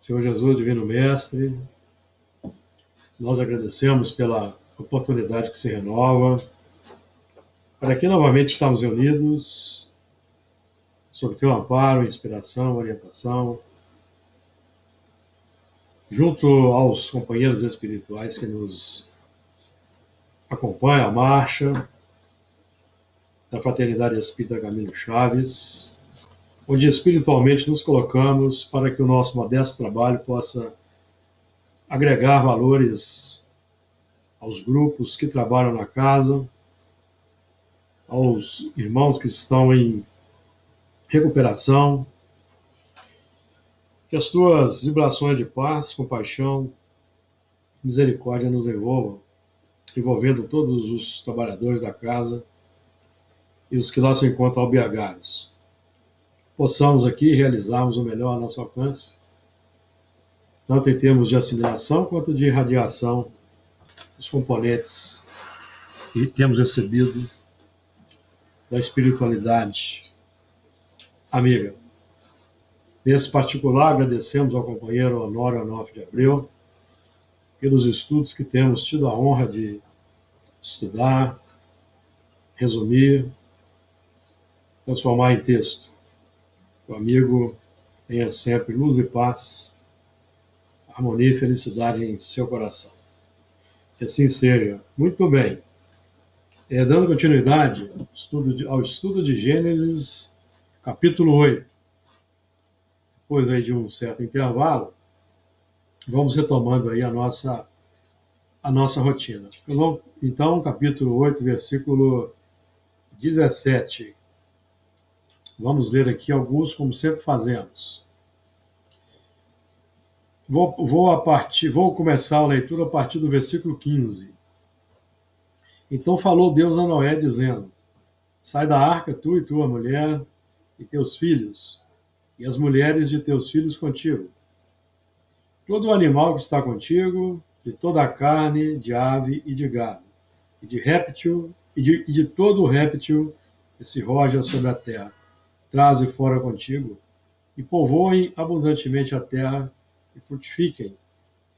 Senhor Jesus, Divino Mestre, nós agradecemos pela oportunidade que se renova, para que novamente estamos reunidos, sob teu amparo, inspiração, orientação, junto aos companheiros espirituais que nos acompanham à marcha, da Fraternidade Espírita Camilo Chaves, onde espiritualmente nos colocamos para que o nosso modesto trabalho possa agregar valores aos grupos que trabalham na casa, aos irmãos que estão em recuperação, que as tuas vibrações de paz, compaixão, misericórdia nos envolvam, envolvendo todos os trabalhadores da casa e os que lá se encontram albergados. Possamos aqui realizarmos o melhor a nosso alcance, tanto em termos de assimilação quanto de irradiação dos componentes que temos recebido da espiritualidade amiga. Nesse particular, agradecemos ao companheiro Honório Onofre de Abreu pelos estudos que temos tido a honra de estudar, resumir, transformar em texto. O amigo tenha sempre luz e paz, harmonia e felicidade em seu coração. Que assim seja. Muito bem. Dando continuidade ao estudo de Gênesis, capítulo 8. Depois aí de um certo intervalo, vamos retomando aí a nossa rotina. Então, capítulo 8, versículo 17. Vamos ler aqui alguns, como sempre fazemos. Vou começar a leitura a partir do versículo 15. Então falou Deus a Noé, dizendo: sai da arca, tu e tua mulher, e teus filhos, e as mulheres de teus filhos contigo. Todo animal que está contigo, de toda a carne, de ave e de gado, e de réptil, e de todo réptil que se roja sobre a terra, traze fora contigo, e povoem abundantemente a terra, e frutifiquem,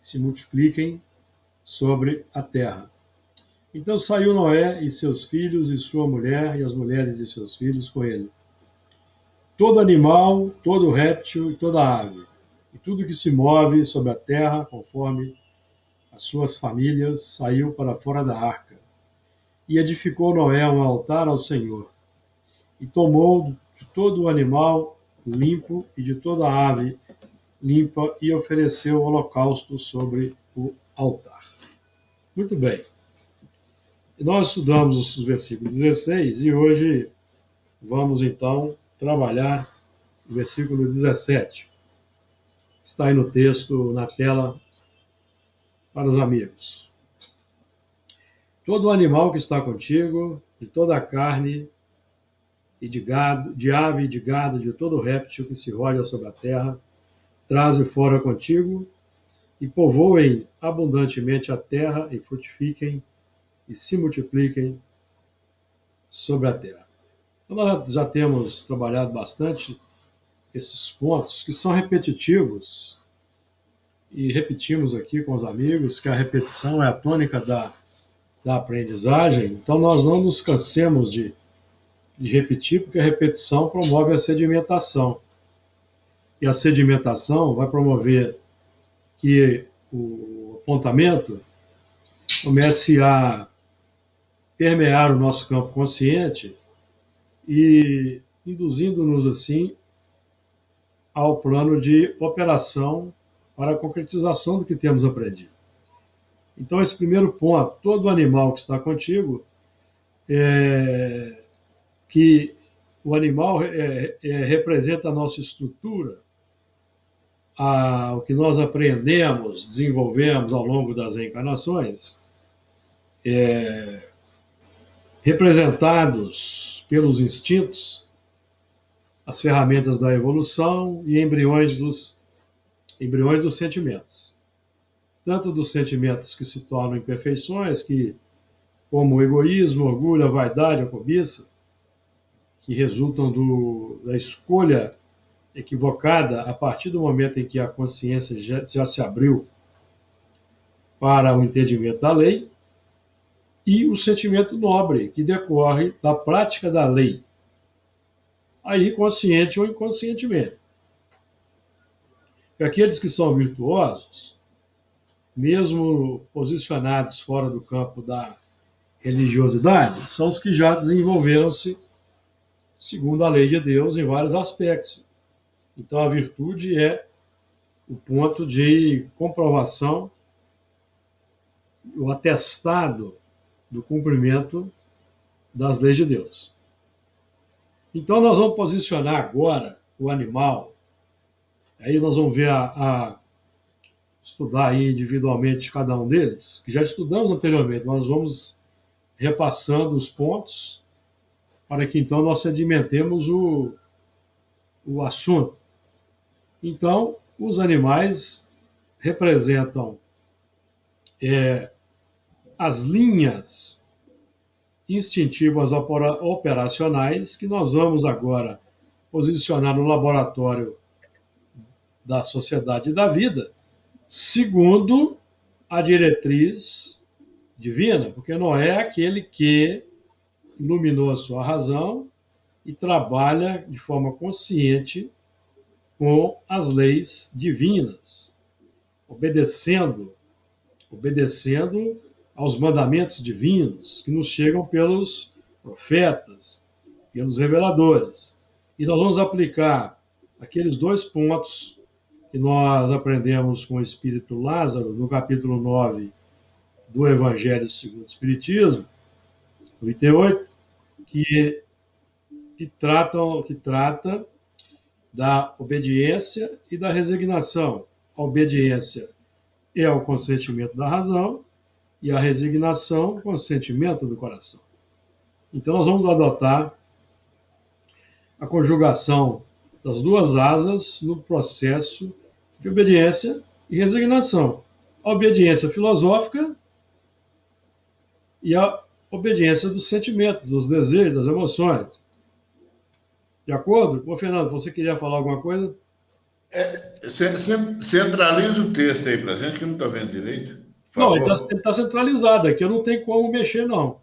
se multipliquem sobre a terra. Então saiu Noé e seus filhos e sua mulher e as mulheres de seus filhos com ele. Todo animal, todo réptil e toda ave, e tudo que se move sobre a terra, conforme as suas famílias, saiu para fora da arca. E edificou Noé um altar ao Senhor. E tomou de todo o animal limpo e de toda a ave limpa e ofereceu holocausto sobre o altar. Muito bem. Nós estudamos os versículos 16 e hoje vamos então trabalhar o versículo 17. Está aí no texto, na tela, para os amigos. Todo animal que está contigo, de toda a carne e de gado, de ave e de gado, de todo réptil que se roja sobre a terra, traze fora contigo e povoem abundantemente a terra e frutifiquem e se multipliquem sobre a terra. Então, nós já temos trabalhado bastante esses pontos que são repetitivos e repetimos aqui com os amigos que a repetição é a tônica da aprendizagem. Então, nós não nos cansemos de repetir, porque a repetição promove a sedimentação. E a sedimentação vai promover que o apontamento comece a permear o nosso campo consciente e induzindo-nos, assim, ao plano de operação para a concretização do que temos aprendido. Então, esse primeiro ponto, todo animal que está contigo, que o animal representa a nossa estrutura, o que nós aprendemos, desenvolvemos ao longo das reencarnações, representados pelos instintos, as ferramentas da evolução e embriões dos sentimentos. Tanto dos sentimentos que se tornam imperfeições, como o egoísmo, o orgulho, a vaidade, a cobiça, que resultam da escolha equivocada a partir do momento em que a consciência já se abriu para o entendimento da lei, e o sentimento nobre, que decorre da prática da lei, aí consciente ou inconscientemente. E aqueles que são virtuosos, mesmo posicionados fora do campo da religiosidade, são os que já desenvolveram-se segundo a lei de Deus em vários aspectos. Então a virtude é o ponto de comprovação, o atestado do cumprimento das leis de Deus. Então nós vamos posicionar agora o animal, aí nós vamos ver estudar aí individualmente cada um deles, que já estudamos anteriormente, nós vamos repassando os pontos para que então nós sedimentemos o assunto. Então, os animais representam as linhas instintivas operacionais que nós vamos agora posicionar no laboratório da sociedade e da vida, segundo a diretriz divina, porque Noé é aquele que iluminou a sua razão e trabalha de forma consciente com as leis divinas, obedecendo aos mandamentos divinos que nos chegam pelos profetas, pelos reveladores. E nós vamos aplicar aqueles 2 pontos que nós aprendemos com o Espírito Lázaro, no capítulo 9 do Evangelho segundo o Espiritismo, no item 8, que trata da obediência e da resignação. A obediência é o consentimento da razão e a resignação, o consentimento do coração. Então, nós vamos adotar a conjugação das 2 asas no processo de obediência e resignação. A obediência filosófica e a obediência do sentimento, dos desejos, das emoções. De acordo? Ô, Fernando, você queria falar alguma coisa? Centraliza o texto aí para a gente, que eu não estou vendo direito, por Não, favor. ele tá centralizado aqui, eu não tenho como mexer, não.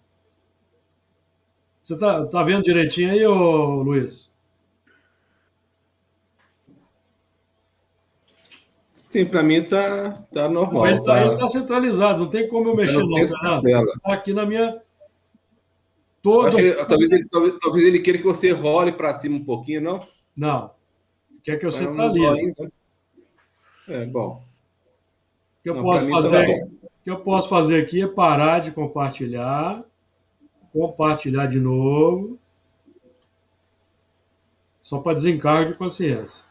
Você tá vendo direitinho aí, ô Luiz? Sim, para mim tá Não, normal, ele tá centralizado, não tem como eu tá no mexer, não, centro da Fernando. tela. Tá aqui na minha. Eu acho Todo. que talvez ele queira que você role para cima um pouquinho, não? Não, quer que eu Mas não tô centralize. ainda. Bom. O que eu Não, para posso mim tá fazer, bom. o que eu posso fazer aqui é parar de compartilhar de novo, só para desencargo de consciência.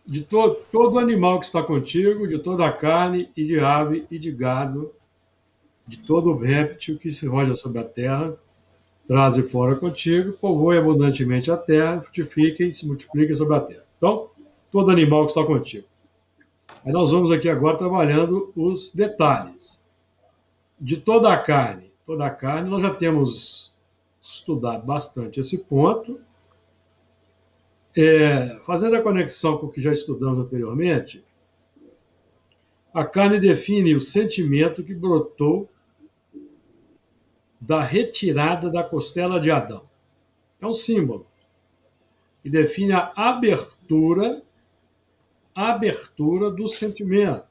De todo animal que está contigo, de toda a carne, e de ave, e de gado, de todo réptil que se roja sobre a terra, traze fora contigo, povoe abundantemente a terra, frutifiquem e se multipliquem sobre a terra. Então, todo animal que está contigo. Aí nós vamos aqui agora trabalhando os detalhes. De toda a carne, nós já temos estudado bastante esse ponto. Fazendo a conexão com o que já estudamos anteriormente, a carne define o sentimento que brotou da retirada da costela de Adão. É um símbolo. E define a abertura do sentimento.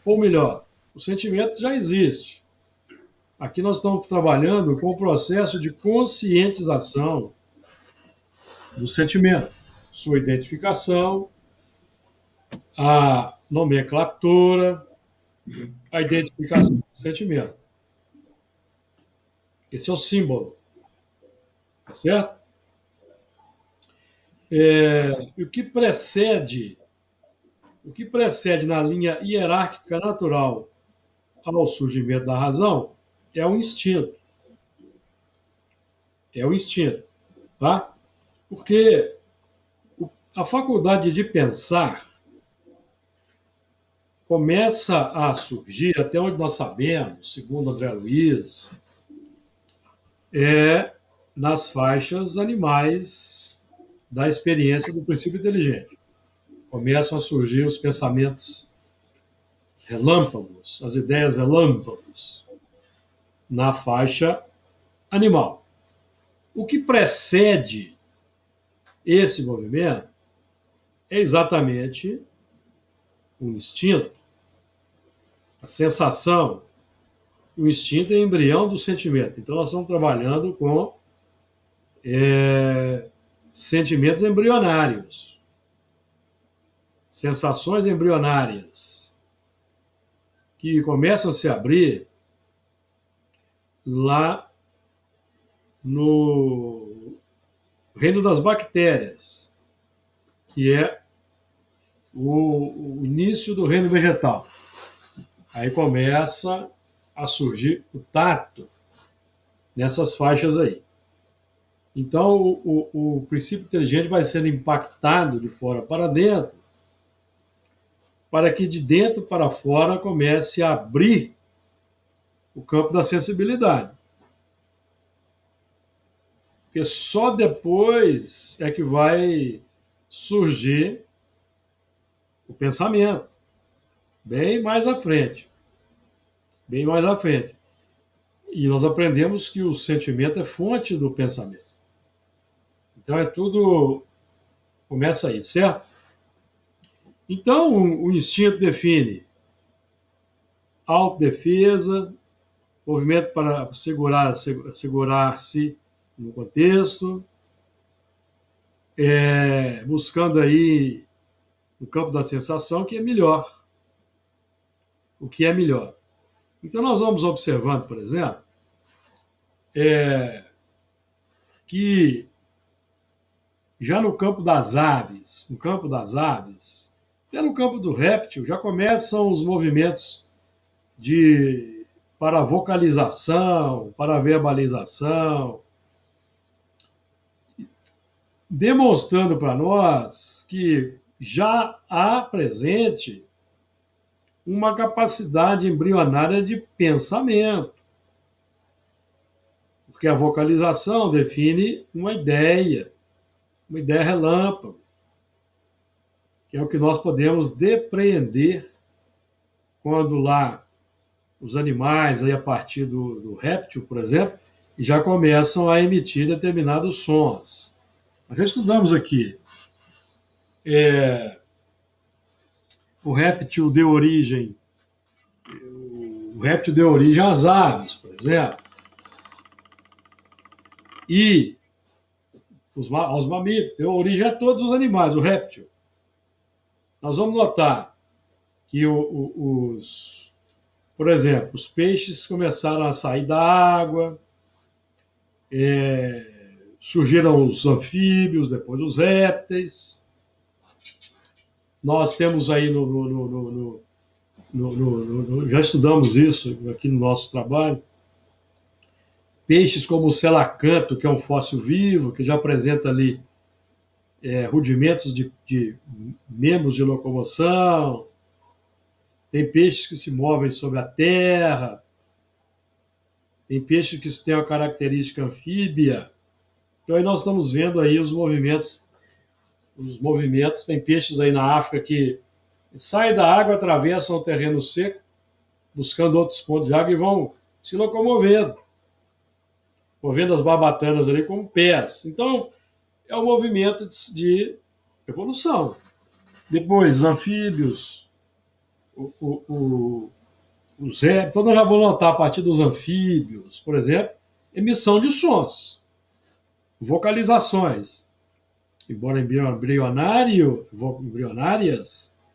Ou melhor, o sentimento já existe. Aqui nós estamos trabalhando com o processo de conscientização do sentimento, sua identificação, a nomenclatura, a identificação do sentimento. Esse é o símbolo, tá certo? O que precede na linha hierárquica natural ao surgimento da razão é o instinto. É o instinto, tá? Porque a faculdade de pensar começa a surgir, até onde nós sabemos, segundo André Luiz, nas faixas animais da experiência do princípio inteligente. Começam a surgir os pensamentos relâmpagos, as ideias relâmpagos na faixa animal. O que precede esse movimento é exatamente o instinto, a sensação. O instinto é embrião do sentimento. Então, nós estamos trabalhando com sentimentos embrionários, sensações embrionárias, que começam a se abrir lá no reino das bactérias, que é o início do reino vegetal. Aí começa a surgir o tato nessas faixas aí. Então, o princípio inteligente vai sendo impactado de fora para dentro, para que de dentro para fora comece a abrir o campo da sensibilidade. Porque só depois é que vai surgir o pensamento, bem mais à frente. Bem mais à frente. E nós aprendemos que o sentimento é fonte do pensamento. Então é tudo, começa aí, certo? Então o instinto define autodefesa, movimento para segurar-se no contexto, buscando aí no campo da sensação que é melhor. O que é melhor. Então nós vamos observando, por exemplo, que já no campo das aves, até no campo do réptil, já começam os movimentos para vocalização, para verbalização, demonstrando para nós que já há presente uma capacidade embrionária de pensamento. Porque a vocalização define uma ideia relâmpago, que é o que nós podemos depreender quando lá os animais, aí a partir do réptil, por exemplo, já começam a emitir determinados sons. Nós já estudamos aqui. O réptil deu origem às aves, por exemplo, e aos mamíferos, deu origem a todos os animais, o réptil. Nós vamos notar que por exemplo, os peixes começaram a sair da água, surgiram os anfíbios, depois os répteis. Nós temos aí já estudamos isso aqui no nosso trabalho, peixes como o selacanto, que é um fóssil vivo, que já apresenta ali rudimentos de membros de locomoção. Tem peixes que se movem sobre a terra, tem peixes que têm uma característica anfíbia. Então aí nós estamos vendo aí os movimentos, tem peixes aí na África que saem da água, atravessam o terreno seco, buscando outros pontos de água e vão se locomovendo, movendo as barbatanas ali com pés. Então, é um movimento de evolução. Depois, os anfíbios, os répteis. Então, nós já vamos notar a partir dos anfíbios, por exemplo, emissão de sons, vocalizações. Embora embrionárias,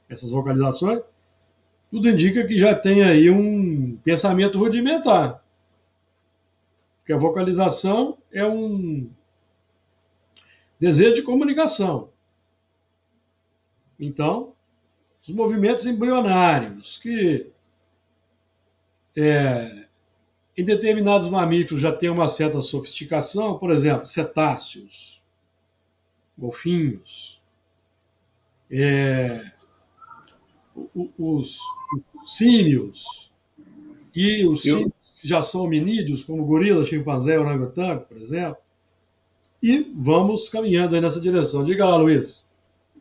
essas vocalizações, tudo indica que já tem aí um pensamento rudimentar. Porque a vocalização é um desejo de comunicação. Então, os movimentos embrionários, que em determinados mamíferos já tem uma certa sofisticação, por exemplo, cetáceos, golfinhos, os símios, e os símios que já são hominídeos, como gorila, chimpanzé, orangotango, por exemplo, e vamos caminhando aí nessa direção. Diga lá, Luiz.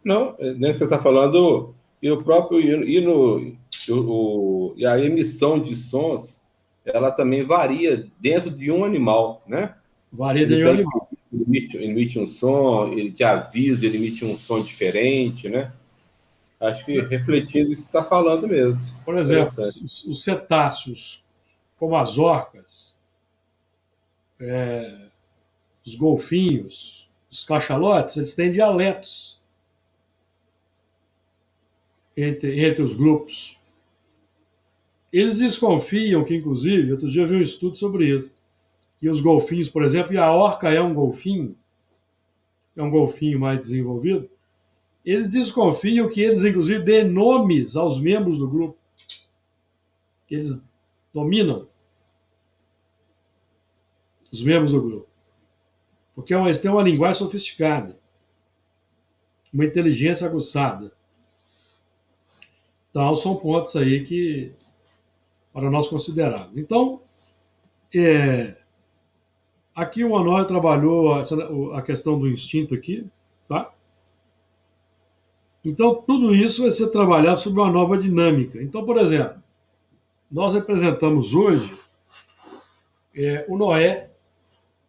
Não, né, você está falando, e o próprio e a emissão de sons, ela também varia dentro de um animal, né? Varia Ele de tem, animal. emite um som, ele te avisa, ele emite um som diferente, né? Acho que refletindo isso que você está falando mesmo. Por exemplo, Interessante. os cetáceos, como as orcas, os golfinhos, os cachalotes, eles têm dialetos entre os grupos. Eles desconfiam que, inclusive, outro dia eu vi um estudo sobre isso, que os golfinhos, por exemplo, e a orca é um golfinho mais desenvolvido, eles desconfiam que eles, inclusive, dêem nomes aos membros do grupo, que eles dominam os membros do grupo. Porque eles têm uma linguagem sofisticada, uma inteligência aguçada. Então, são pontos aí que, para nós considerarmos. Então, aqui o Manuel trabalhou a questão do instinto aqui, tá? Então, tudo isso vai ser trabalhado sobre uma nova dinâmica. Então, por exemplo, nós representamos hoje o Noé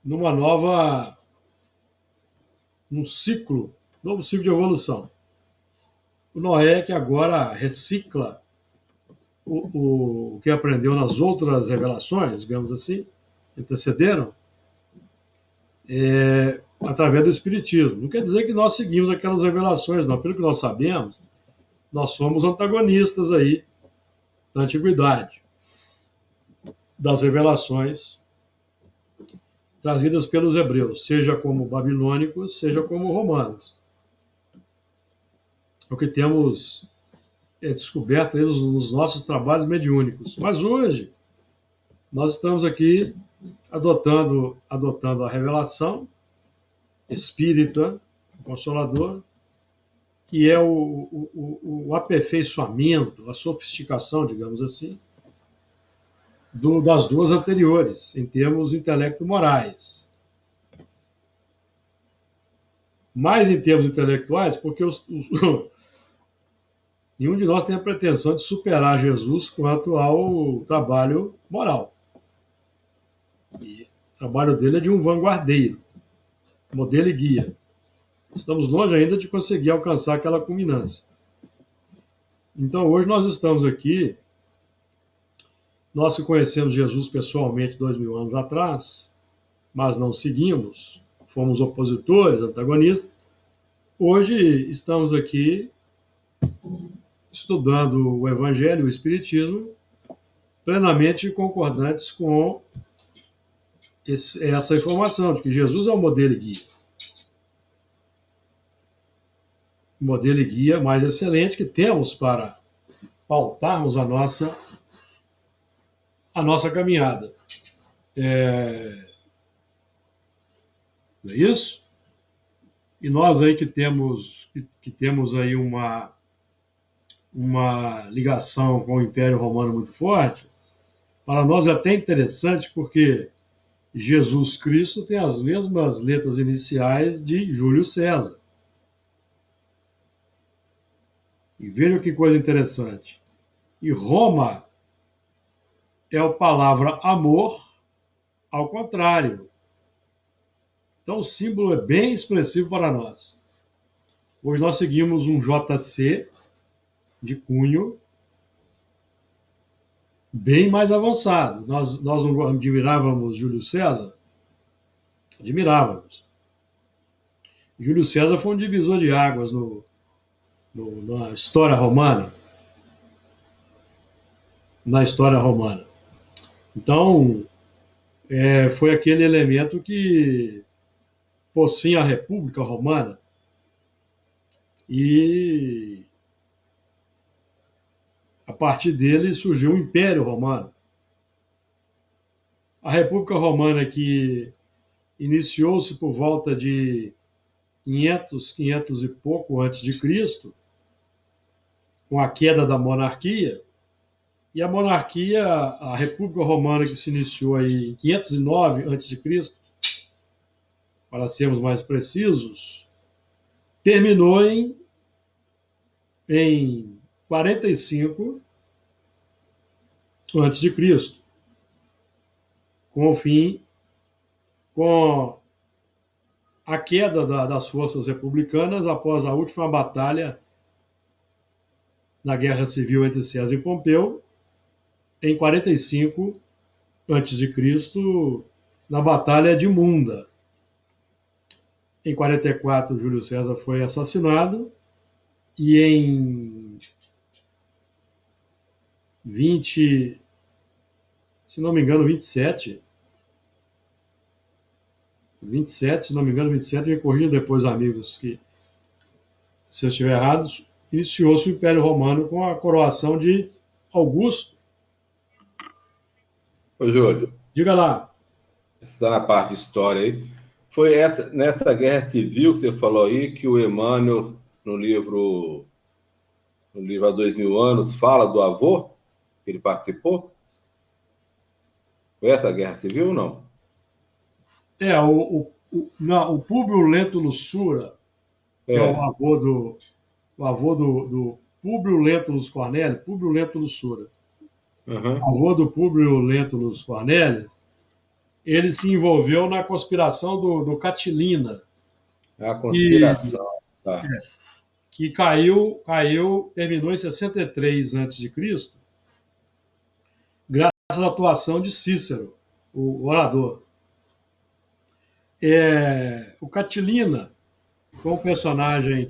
num novo ciclo de evolução. O Noé que agora recicla o que aprendeu nas outras revelações, digamos assim, que antecederam, através do Espiritismo. Não quer dizer que nós seguimos aquelas revelações, não. Pelo que nós sabemos, nós somos antagonistas aí da antiguidade, das revelações trazidas pelos hebreus, seja como babilônicos, seja como romanos. É o que temos descoberto aí nos nossos trabalhos mediúnicos. Mas hoje, nós estamos aqui adotando a revelação espírita, consolador, que é o aperfeiçoamento, a sofisticação, digamos assim, das duas anteriores, em termos intelecto-morais. Mais em termos intelectuais, porque nenhum de nós tem a pretensão de superar Jesus quanto ao trabalho moral. E o trabalho dele é de um vanguardeiro, modelo e guia. Estamos longe ainda de conseguir alcançar aquela culminância. Então, hoje nós estamos aqui, nós que conhecemos Jesus pessoalmente 2000 anos atrás, mas não seguimos, fomos opositores, antagonistas, hoje estamos aqui estudando o Evangelho e o Espiritismo, plenamente concordantes com essa informação de que Jesus é o modelo e guia. O modelo e guia mais excelente que temos para pautarmos a nossa caminhada. Não é isso? E nós aí que temos aí uma ligação com o Império Romano muito forte, para nós é até interessante porque Jesus Cristo tem as mesmas letras iniciais de Júlio César. E veja que coisa interessante. E Roma é a palavra amor ao contrário. Então o símbolo é bem expressivo para nós. Hoje nós seguimos um JC de cunho bem mais avançado. Nós não admirávamos Júlio César? Admirávamos. Júlio César foi um divisor de águas na história romana. Na história romana. Então, foi aquele elemento que pôs fim à República Romana e a partir dele surgiu o Império Romano. A República Romana que iniciou-se por volta de 500 e pouco antes de Cristo, com a queda da monarquia, e a República Romana que se iniciou aí em 509 antes de Cristo, para sermos mais precisos, terminou em 45 antes de Cristo, com o fim, com a queda das forças republicanas após a última batalha na Guerra Civil entre César e Pompeu, em 45 antes de Cristo, na Batalha de Munda. Em 44, Júlio César foi assassinado e em 20, se não me engano, 27, se não me engano, 27, me corrija depois, amigos, que se eu estiver errado, iniciou-se o Império Romano com a coroação de Augusto. Ô, Júlio, Diga lá. está na parte de história aí. Foi nessa guerra civil que você falou aí que o Emmanuel, no livro Há 2000 anos, fala do avô, que ele participou? Foi essa guerra civil ou não? O Públio Lentulus Sura, que é o avô do Públio Lentulus Cornélio, Públio Lentulus Sura, avô do Públio Lentulus Cornélio, ele se envolveu na conspiração do Catilina. A conspiração. Que terminou em 63 a.C., graças à atuação de Cícero, o orador. O Catilina foi um personagem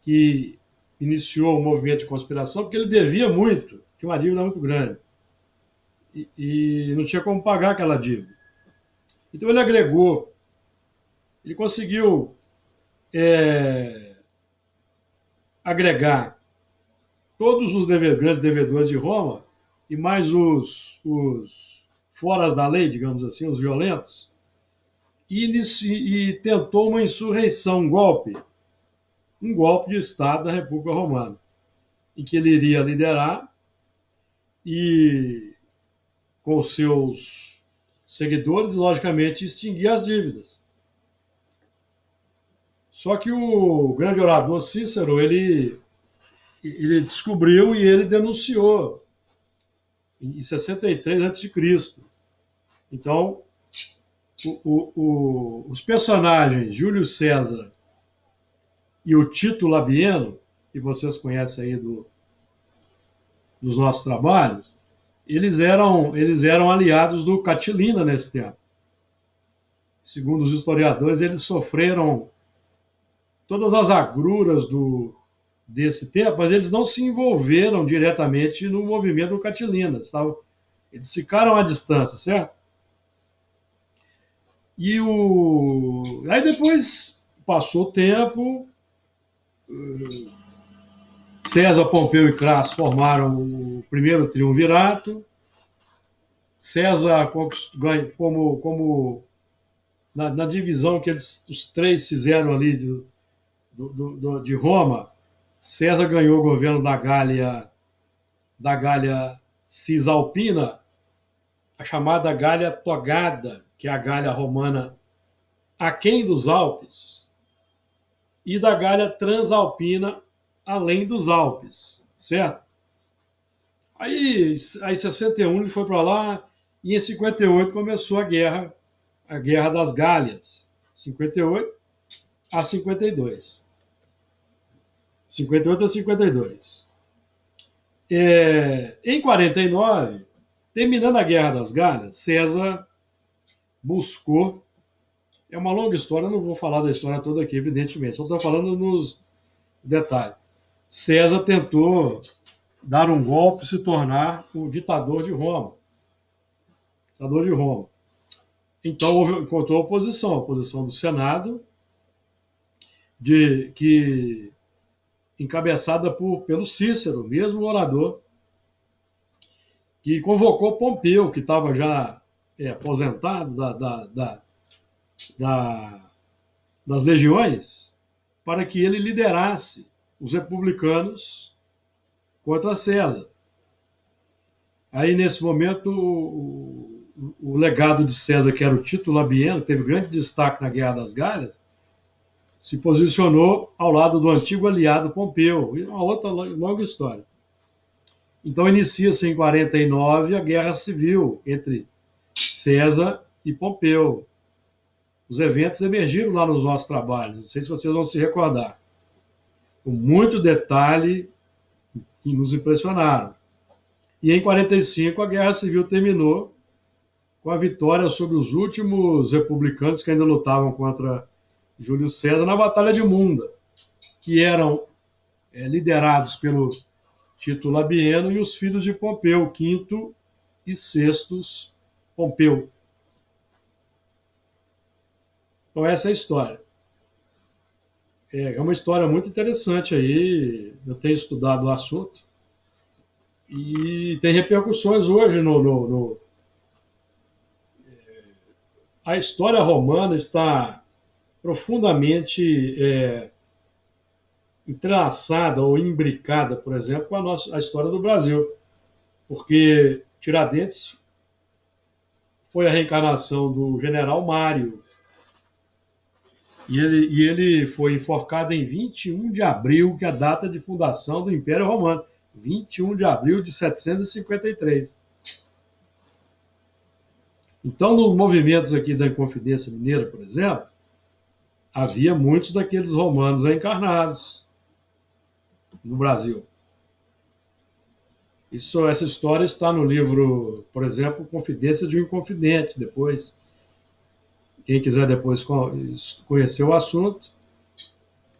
que iniciou o movimento de conspiração porque ele devia muito, tinha uma dívida muito grande. E não tinha como pagar aquela dívida. Então ele conseguiu agregar todos os grandes devedores de Roma e mais os foras da lei, digamos assim, os violentos, e tentou uma insurreição, um golpe de Estado da República Romana, em que ele iria liderar e, com seus seguidores, logicamente, extinguir as dívidas. Só que o grande orador Cícero, ele descobriu e ele denunciou em 63 a.C. Então, os personagens Júlio César e o Tito Labieno, que vocês conhecem aí dos nossos trabalhos, eles eram aliados do Catilina nesse tempo. Segundo os historiadores, eles sofreram todas as agruras desse tempo, mas eles não se envolveram diretamente no movimento do Catilina. Eles ficaram à distância, certo? Aí depois passou o tempo, César, Pompeu e Crasso formaram o primeiro triunvirato. César, como na divisão que os três fizeram ali de Roma, César ganhou o governo da Gália Cisalpina, a chamada Gália Togada, que é a Gália romana aquém dos Alpes, e da Gália Transalpina, além dos Alpes, certo? Aí em 61 ele foi para lá, e em 58 começou a Guerra das Gálias, 58 a 52. 58 a 52. Em 49, terminando a Guerra das Gálias, César buscou. É uma longa história, não vou falar da história toda aqui, evidentemente, só estou falando nos detalhes. César tentou dar um golpe e se tornar o ditador de Roma. Então encontrou a oposição do Senado, encabeçada pelo Cícero, mesmo orador, que convocou Pompeu, que estava já aposentado das legiões, para que ele liderasse os republicanos contra César. Aí, nesse momento, o legado de César, que era o Tito Labieno, teve grande destaque na Guerra das Galhas, se posicionou ao lado do antigo aliado Pompeu. E uma outra longa história. Então inicia-se em 49 a Guerra Civil entre César e Pompeu. Os eventos emergiram lá nos nossos trabalhos, não sei se vocês vão se recordar, com muito detalhe que nos impressionaram. E em 45 a Guerra Civil terminou com a vitória sobre os últimos republicanos que ainda lutavam contra Júlio César na Batalha de Munda, que eram liderados pelo Tito Labieno e os filhos de Pompeu, Quinto e Sextus Pompeu. Então essa é a história. É uma história muito interessante aí, eu tenho estudado o assunto, e tem repercussões hoje A história romana está profundamente entrelaçada ou imbricada, por exemplo, com a história do Brasil, porque Tiradentes foi a reencarnação do general Mário, e ele foi enforcado em 21 de abril, que é a data de fundação do Império Romano, 21 de abril de 753. Então, nos movimentos aqui da Inconfidência Mineira, por exemplo, havia muitos daqueles romanos encarnados no Brasil. Essa história está no livro, por exemplo, Confidência de um Inconfidente. Depois, quem quiser depois conhecer o assunto,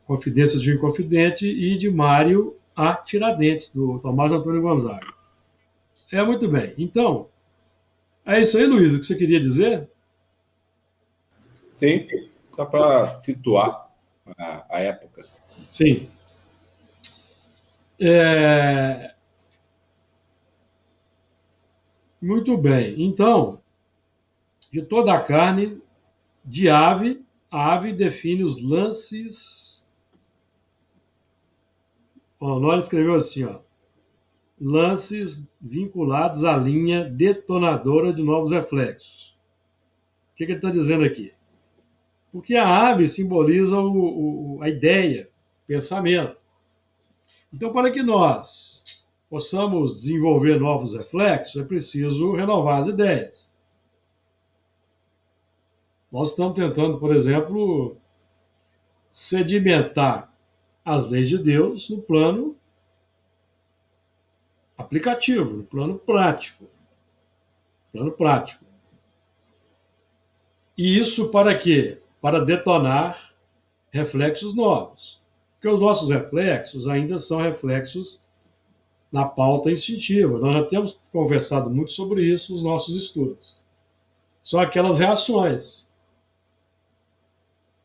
Confidências de um Inconfidente e de Mário A. Tiradentes, do Tomás Antônio Gonzaga. Muito bem. Então, é isso aí, Luiz, o que você queria dizer? Sim, só para situar a época. Sim. Muito bem. Então, de toda a carne, de ave, a ave define os lances. O Nora escreveu assim, ó, lances vinculados à linha detonadora de novos reflexos. O que ele está dizendo aqui? Porque a ave simboliza a ideia, o pensamento. Então, para que nós possamos desenvolver novos reflexos, é preciso renovar as ideias. Nós estamos tentando, por exemplo, sedimentar as leis de Deus no plano aplicativo, no plano prático. Plano prático. E isso para quê? Para detonar reflexos novos. Porque os nossos reflexos ainda são reflexos na pauta instintiva. Nós já temos conversado muito sobre isso nos nossos estudos. São aquelas reações.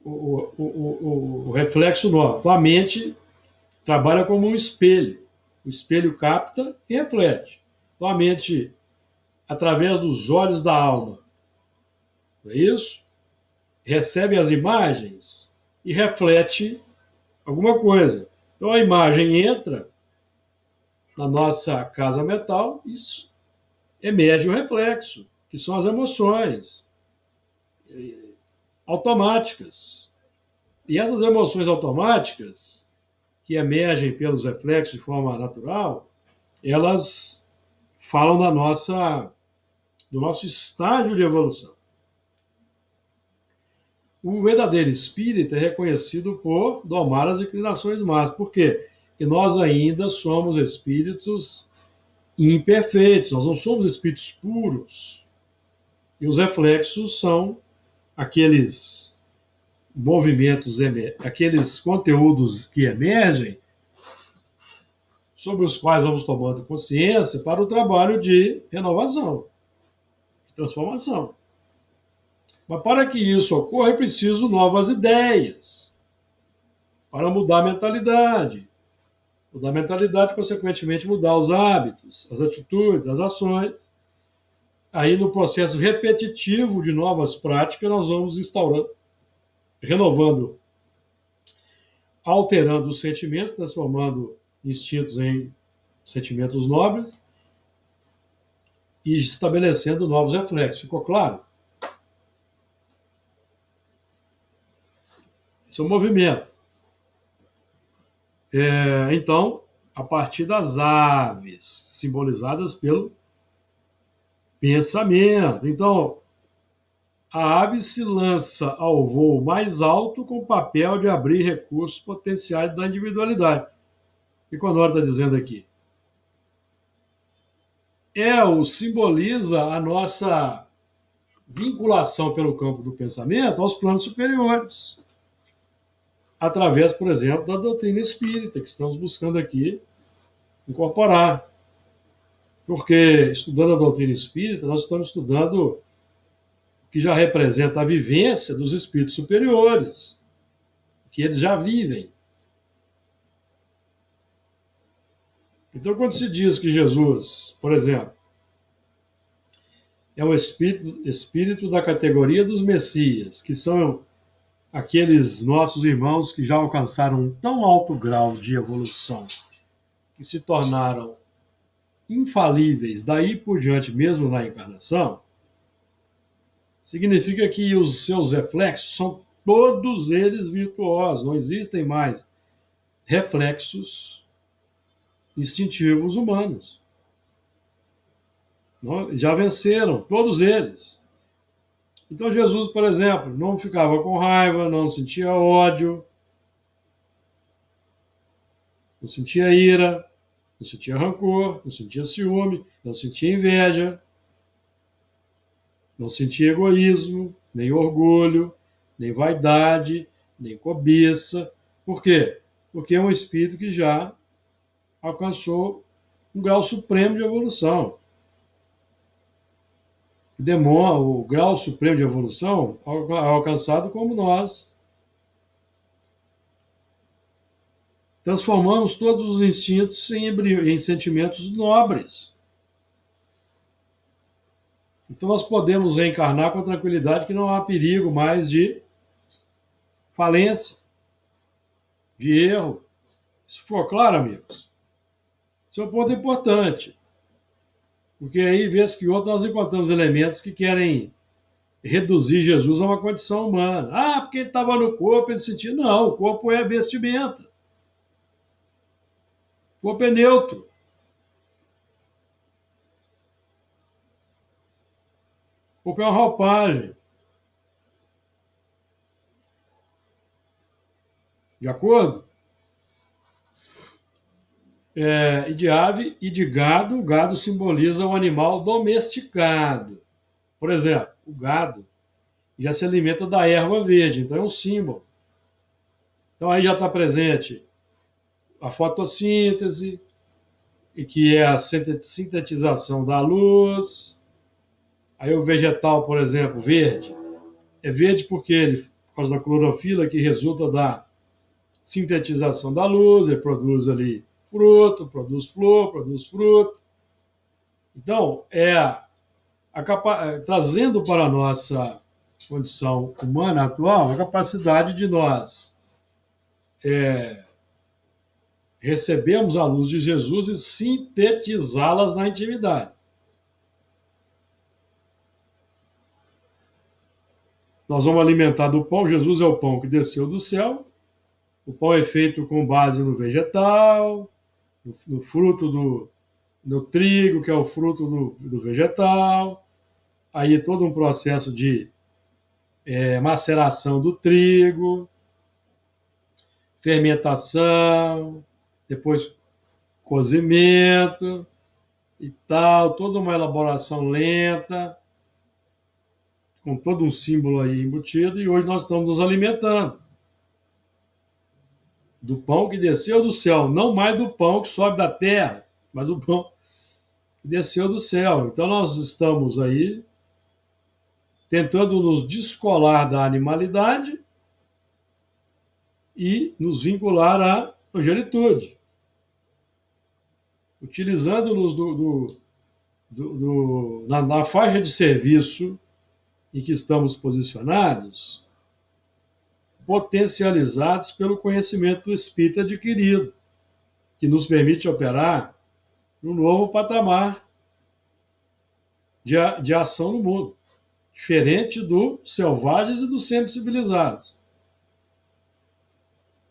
O reflexo novo. Então, a mente trabalha como um espelho. O espelho capta e reflete. Então, a mente, através dos olhos da alma, não é isso? Recebe as imagens e reflete alguma coisa. Então, a imagem entra na nossa casa mental e emerge o reflexo, que são as emoções automáticas. E essas emoções automáticas, que emergem pelos reflexos de forma natural, elas falam do nosso estágio de evolução. O verdadeiro espírito é reconhecido por domar as inclinações más. Por quê? Porque nós ainda somos espíritos imperfeitos, nós não somos espíritos puros. E os reflexos são aqueles movimentos, aqueles conteúdos que emergem, sobre os quais vamos tomando consciência para o trabalho de renovação, de transformação. Mas para que isso ocorra, é preciso novas ideias para mudar a mentalidade. Mudar a mentalidade, consequentemente, mudar os hábitos, as atitudes, as ações. Aí, no processo repetitivo de novas práticas, nós vamos instaurando, renovando, alterando os sentimentos, transformando instintos em sentimentos nobres, e estabelecendo novos reflexos. Ficou claro? Esse é o movimento. Então, a partir das aves, simbolizadas pelo pensamento. Então, a ave se lança ao voo mais alto com o papel de abrir recursos potenciais da individualidade. O que o Honório está dizendo aqui? Simboliza a nossa vinculação pelo campo do pensamento aos planos superiores, através, por exemplo, da doutrina espírita, que estamos buscando aqui incorporar. Porque, estudando a doutrina espírita, nós estamos estudando o que já representa a vivência dos espíritos superiores, que eles já vivem. Então, quando se diz que Jesus, por exemplo, é um espírito da categoria dos Messias, que são aqueles nossos irmãos que já alcançaram um tão alto grau de evolução, que se tornaram infalíveis daí por diante, mesmo na encarnação, significa que os seus reflexos são todos eles virtuosos, não existem mais reflexos instintivos humanos. Já venceram, todos eles. Então Jesus, por exemplo, não ficava com raiva, não sentia ódio, não sentia ira, não sentia rancor, não sentia ciúme, não sentia inveja, não sentia egoísmo, nem orgulho, nem vaidade, nem cobiça. Por quê? Porque é um espírito que já alcançou um grau supremo de evolução. O grau supremo de evolução é alcançado como nós transformamos todos os instintos em sentimentos nobres. Então nós podemos reencarnar com tranquilidade que não há perigo mais de falência, de erro. Se for claro, amigos, esse é um ponto importante. Porque aí, vez que outra, nós encontramos elementos que querem reduzir Jesus a uma condição humana. Ah, porque ele estava no corpo, ele sentia. Não, o corpo é vestimenta. O corpo é neutro. O corpo é uma roupagem. De acordo? E de ave e de gado, o gado simboliza o animal domesticado. Por exemplo, o gado já se alimenta da erva verde, então é um símbolo. Então aí já está presente a fotossíntese, e que é a sintetização da luz. Aí o vegetal, por exemplo, verde, é verde por causa da clorofila, que resulta da sintetização da luz, ele produz ali fruto, produz flor, produz fruto. Então, trazendo para a nossa condição humana atual a capacidade de nós recebermos a luz de Jesus e sintetizá-las na intimidade. Nós vamos alimentar do pão. Jesus é o pão que desceu do céu. O pão é feito com base no vegetal, no fruto do trigo, que é o fruto do vegetal. Aí todo um processo de maceração do trigo, fermentação, depois cozimento e tal, toda uma elaboração lenta, com todo um símbolo aí embutido, e hoje nós estamos nos alimentando do pão que desceu do céu, não mais do pão que sobe da terra, mas o pão que desceu do céu. Então nós estamos aí tentando nos descolar da animalidade e nos vincular à angelitude, utilizando-nos na faixa de serviço em que estamos posicionados, potencializados pelo conhecimento do espírito adquirido, que nos permite operar num novo patamar de ação no mundo, diferente dos selvagens e dos semi-civilizados.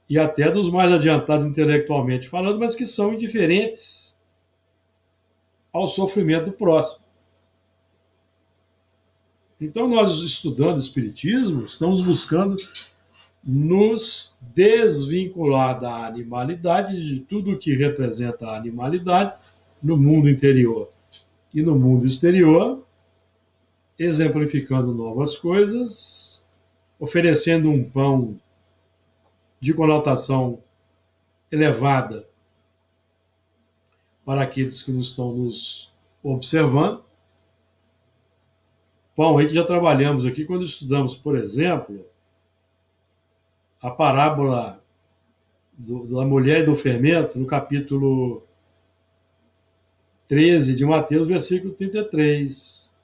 E até dos mais adiantados intelectualmente falando, mas que são indiferentes ao sofrimento do próximo. Então, nós, estudando Espiritismo, estamos buscando nos desvincular da animalidade, de tudo que representa a animalidade, no mundo interior e no mundo exterior, exemplificando novas coisas, oferecendo um pão de conotação elevada para aqueles que não estão nos observando. Pão aí que já trabalhamos aqui quando estudamos, por exemplo, a parábola da mulher e do fermento, no capítulo 13 de Mateus, versículo 33.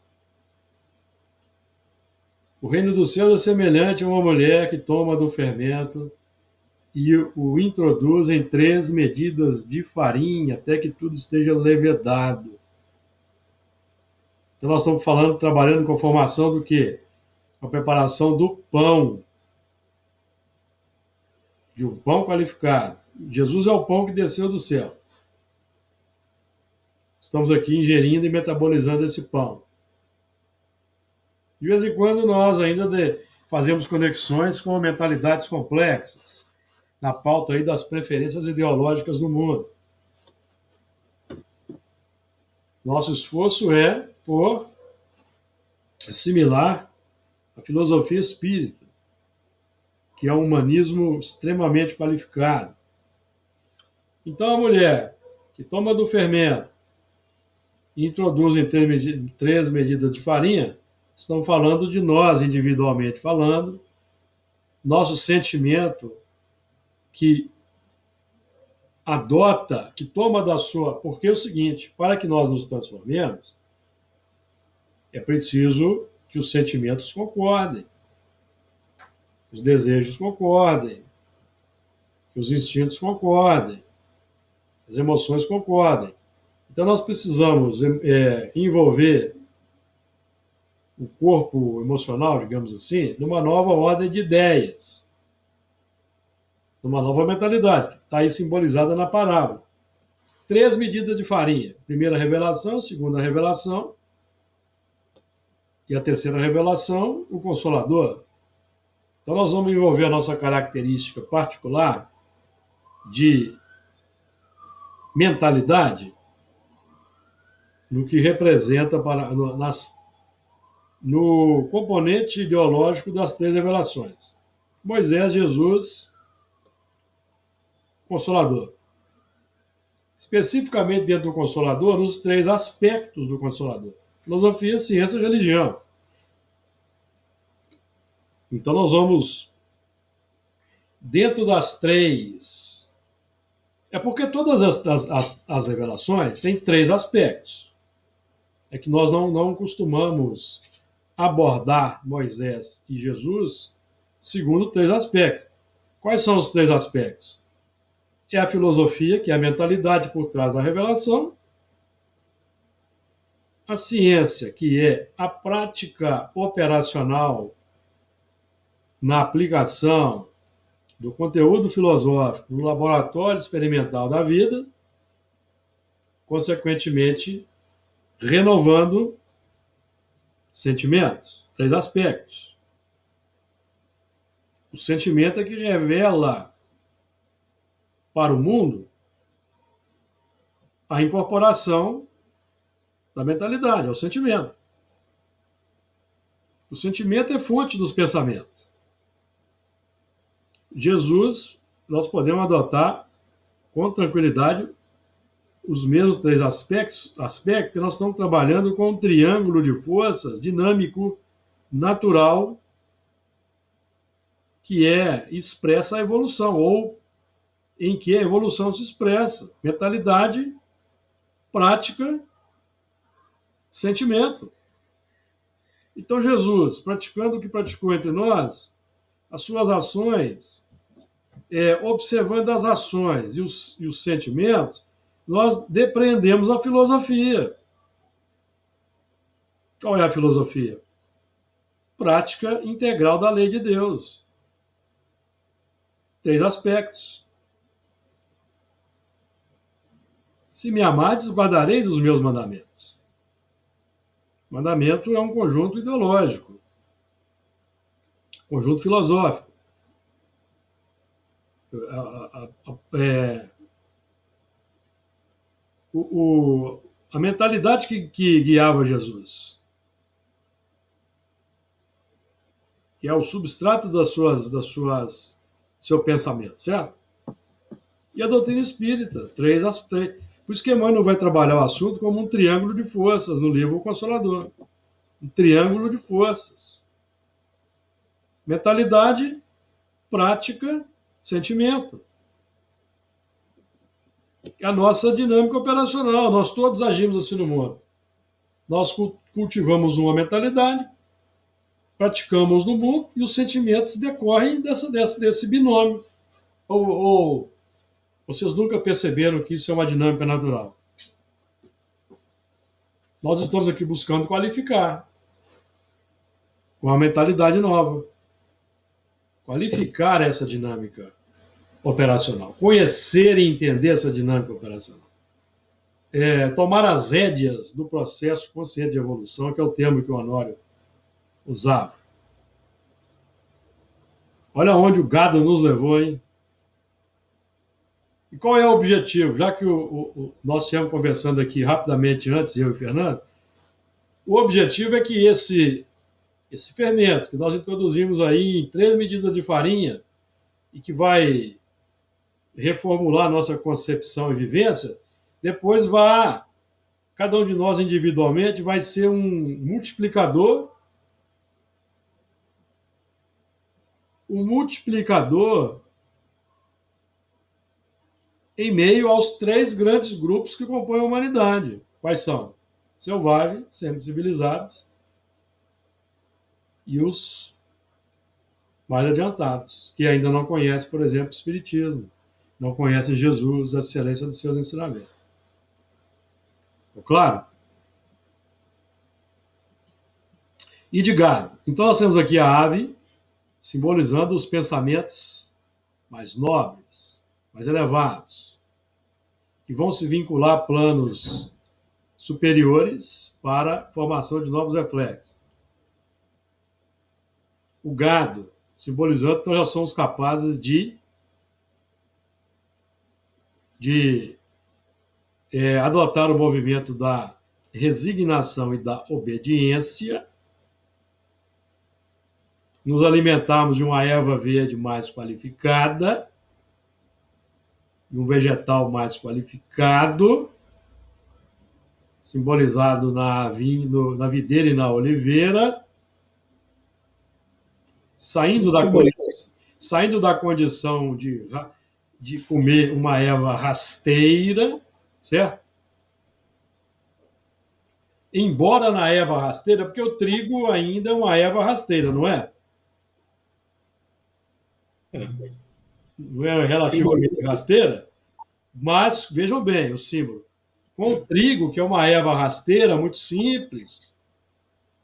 O reino dos céus é semelhante a uma mulher que toma do fermento e o introduz em 3 medidas de farinha, até que tudo esteja levedado. Então nós estamos trabalhando com a formação do quê? A preparação do pão, de um pão qualificado. Jesus é o pão que desceu do céu. Estamos aqui ingerindo e metabolizando esse pão. De vez em quando nós ainda fazemos conexões com mentalidades complexas, na pauta aí das preferências ideológicas do mundo. Nosso esforço é por assimilar a filosofia espírita, que é um humanismo extremamente qualificado. Então, a mulher que toma do fermento e introduz em 3 medidas de farinha, estamos falando de nós, individualmente falando, nosso sentimento que adota, que toma da sua... Porque é o seguinte, para que nós nos transformemos, é preciso que os sentimentos concordem, os desejos concordem, que os instintos concordem, as emoções concordem. Então, nós precisamos envolver o corpo emocional, digamos assim, numa nova ordem de ideias, numa nova mentalidade, que está aí simbolizada na parábola. 3 medidas de farinha. Primeira revelação, segunda revelação, e a terceira revelação, o Consolador. Então, nós vamos envolver a nossa característica particular de mentalidade no que representa no componente ideológico das 3 revelações. Moisés, Jesus, Consolador. Especificamente dentro do Consolador, nos 3 aspectos do Consolador: filosofia, ciência e religião. Então nós vamos, dentro das 3... É porque todas as revelações têm 3 aspectos. É que nós não costumamos abordar Moisés e Jesus segundo 3 aspectos. Quais são os 3 aspectos? É a filosofia, que é a mentalidade por trás da revelação. A ciência, que é a prática operacional na aplicação do conteúdo filosófico no laboratório experimental da vida, consequentemente, renovando sentimentos. 3 aspectos. O sentimento é que revela para o mundo a incorporação da mentalidade, é o sentimento. O sentimento é fonte dos pensamentos. Jesus, nós podemos adotar com tranquilidade os mesmos 3 aspectos, que nós estamos trabalhando com um triângulo de forças dinâmico, natural, que expressa a evolução, ou em que a evolução se expressa: mentalidade, prática, sentimento. Então, Jesus, praticando o que praticou entre nós, as suas ações, observando as ações e os sentimentos, nós depreendemos a filosofia. Qual é a filosofia? Prática integral da lei de Deus. 3 aspectos. Se me amardes, guardareis os meus mandamentos. Mandamento é um conjunto ideológico, conjunto filosófico. A mentalidade que guiava Jesus, que é o substrato do seu pensamento, certo? E a doutrina espírita, três. Por isso que Emmanuel não vai trabalhar o assunto como um triângulo de forças no livro O Consolador. Um triângulo de forças. Mentalidade, prática, sentimento. A nossa dinâmica operacional. Nós todos agimos assim no mundo. Nós cultivamos uma mentalidade, praticamos no mundo e os sentimentos decorrem desse binômio. Ou vocês nunca perceberam que isso é uma dinâmica natural? Nós estamos aqui buscando qualificar com uma mentalidade nova. Qualificar essa dinâmica operacional. Conhecer e entender essa dinâmica operacional. Tomar as rédeas do processo consciente de evolução, que é o termo que o Honório usava. Olha onde o gado nos levou, hein? E qual é o objetivo? Já que nós estivemos conversando aqui rapidamente antes, eu e o Fernando, o objetivo é que esse fermento que nós introduzimos aí em 3 medidas de farinha e que vai reformular nossa concepção e vivência, depois cada um de nós individualmente vai ser um multiplicador em meio aos 3 grandes grupos que compõem a humanidade. Quais são? Selvagens, semi-civilizados e os mais adiantados, que ainda não conhecem, por exemplo, o Espiritismo, não conhecem Jesus, a excelência dos seus ensinamentos. Claro? E de gado. Então nós temos aqui a ave, simbolizando os pensamentos mais nobres, mais elevados, que vão se vincular a planos superiores para a formação de novos reflexos. O gado, simbolizando que nós já somos capazes de adotar o movimento da resignação e da obediência, nos alimentarmos de uma erva verde mais qualificada, de um vegetal mais qualificado, simbolizado na videira e na oliveira, saindo da condição de comer uma erva rasteira, certo? Embora na erva rasteira, porque o trigo ainda é uma erva rasteira, não é? Não é relativamente rasteira, mas vejam bem o símbolo. Com o trigo, que é uma erva rasteira muito simples,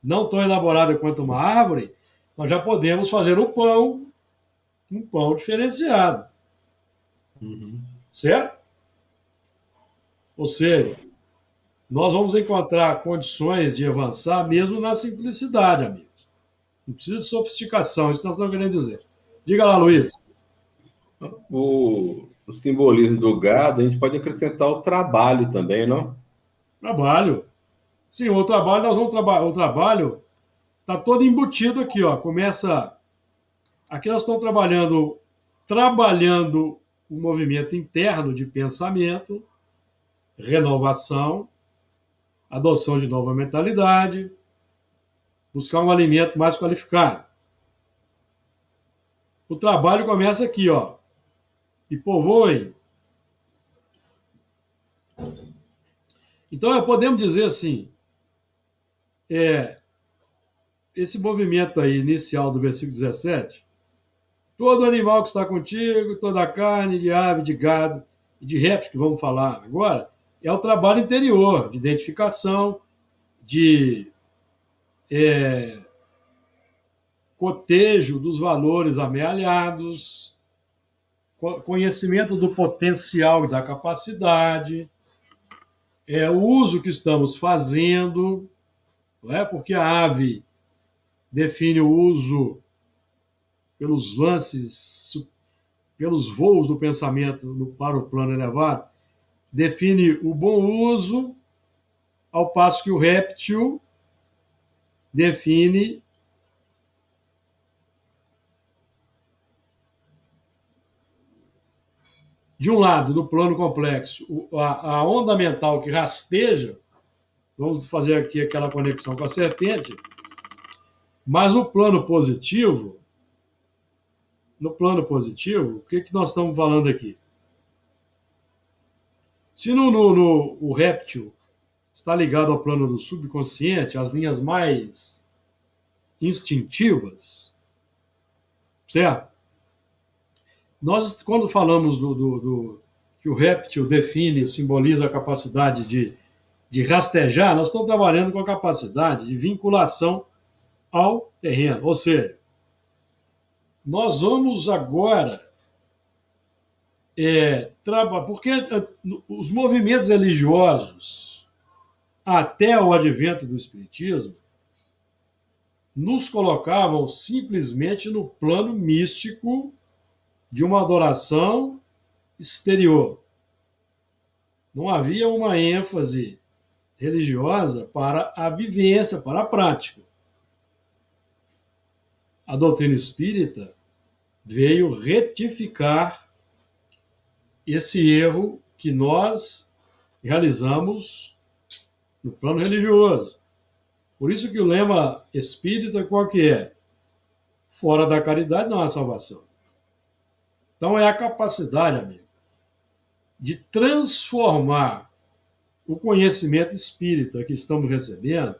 não tão elaborada quanto uma árvore, nós já podemos fazer um pão diferenciado. Certo? Ou seja, nós vamos encontrar condições de avançar mesmo na simplicidade, amigos. Não precisa de sofisticação, isso que nós estamos querendo dizer. Diga lá, Luiz. O simbolismo do gado, a gente pode acrescentar o trabalho também, não? Trabalho. Sim, o trabalho, o trabalho está todo embutido aqui, ó. Começa. Aqui nós estamos trabalhando o movimento interno de pensamento, renovação, adoção de nova mentalidade, buscar um alimento mais qualificado. O trabalho começa aqui, ó. E povoem. Então, podemos dizer assim, esse movimento aí inicial do versículo 17, todo animal que está contigo, toda a carne de ave, de gado e de réptil, que vamos falar agora, é o trabalho interior, de identificação, de cotejo dos valores amealhados, conhecimento do potencial e da capacidade, o uso que estamos fazendo, não é? Porque a ave define o uso pelos lances, pelos voos do pensamento para o plano elevado, define o bom uso, ao passo que o réptil define de um lado, no plano complexo, a onda mental que rasteja, vamos fazer aqui aquela conexão com a serpente, mas no plano positivo, o que nós estamos falando aqui? Se o réptil está ligado ao plano do subconsciente, às linhas mais instintivas, certo? Nós, quando falamos que o réptil define, simboliza a capacidade de rastejar, nós estamos trabalhando com a capacidade de vinculação ao terreno. Ou seja, nós vamos agora porque os movimentos religiosos, até o advento do Espiritismo, nos colocavam simplesmente no plano místico de uma adoração exterior. Não havia uma ênfase religiosa para a vivência, para a prática. A doutrina espírita veio retificar esse erro que nós realizamos no plano religioso. Por isso que o lema espírita qual que é? Fora da caridade não há salvação. Então é a capacidade, amigo, de transformar o conhecimento espírita que estamos recebendo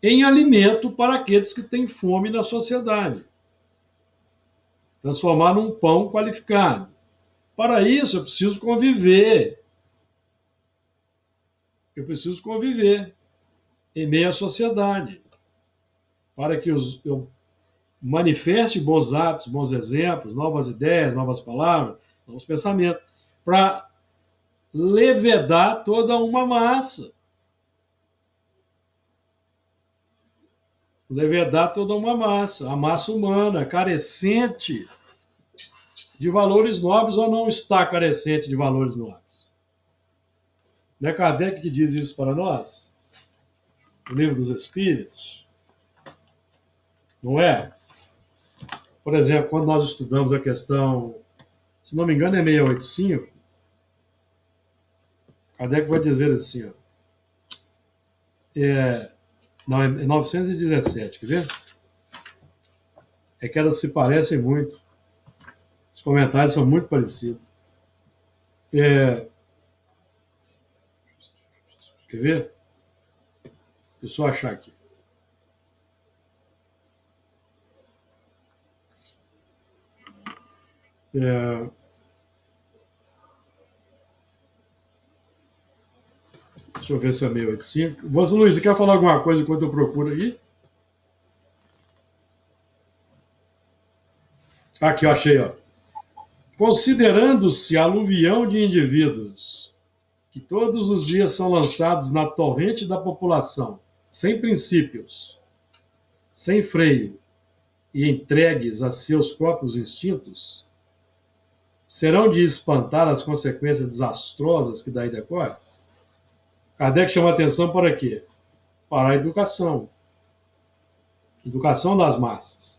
em alimento para aqueles que têm fome na sociedade. Transformar num pão qualificado. Para isso, eu preciso conviver. Eu preciso conviver em meio à sociedade. Para que eu manifeste bons hábitos, bons exemplos, novas ideias, novas palavras, novos pensamentos, para levedar toda uma massa. Levedar toda uma massa, a massa humana, carecente de valores nobres ou não está carecente de valores nobres. Não é Kardec que diz isso para nós? No Livro dos Espíritos? Não é? Por exemplo, quando nós estudamos a questão, se não me engano, é 685, Kardec vai dizer assim, ó, não, é 917, quer ver? É que elas se parecem muito. Os comentários são muito parecidos. Quer ver? Deixa eu só achar aqui. Deixa eu ver se é 685. Você, Luiz, você quer falar alguma coisa enquanto eu procuro aí? Aqui, eu achei, ó. Considerando-se aluvião de indivíduos que todos os dias são lançados na torrente da população, sem princípios, sem freio e entregues a seus próprios instintos, serão de espantar as consequências desastrosas que daí decorrem? Kardec chama a atenção para quê? Para a educação. Educação das massas.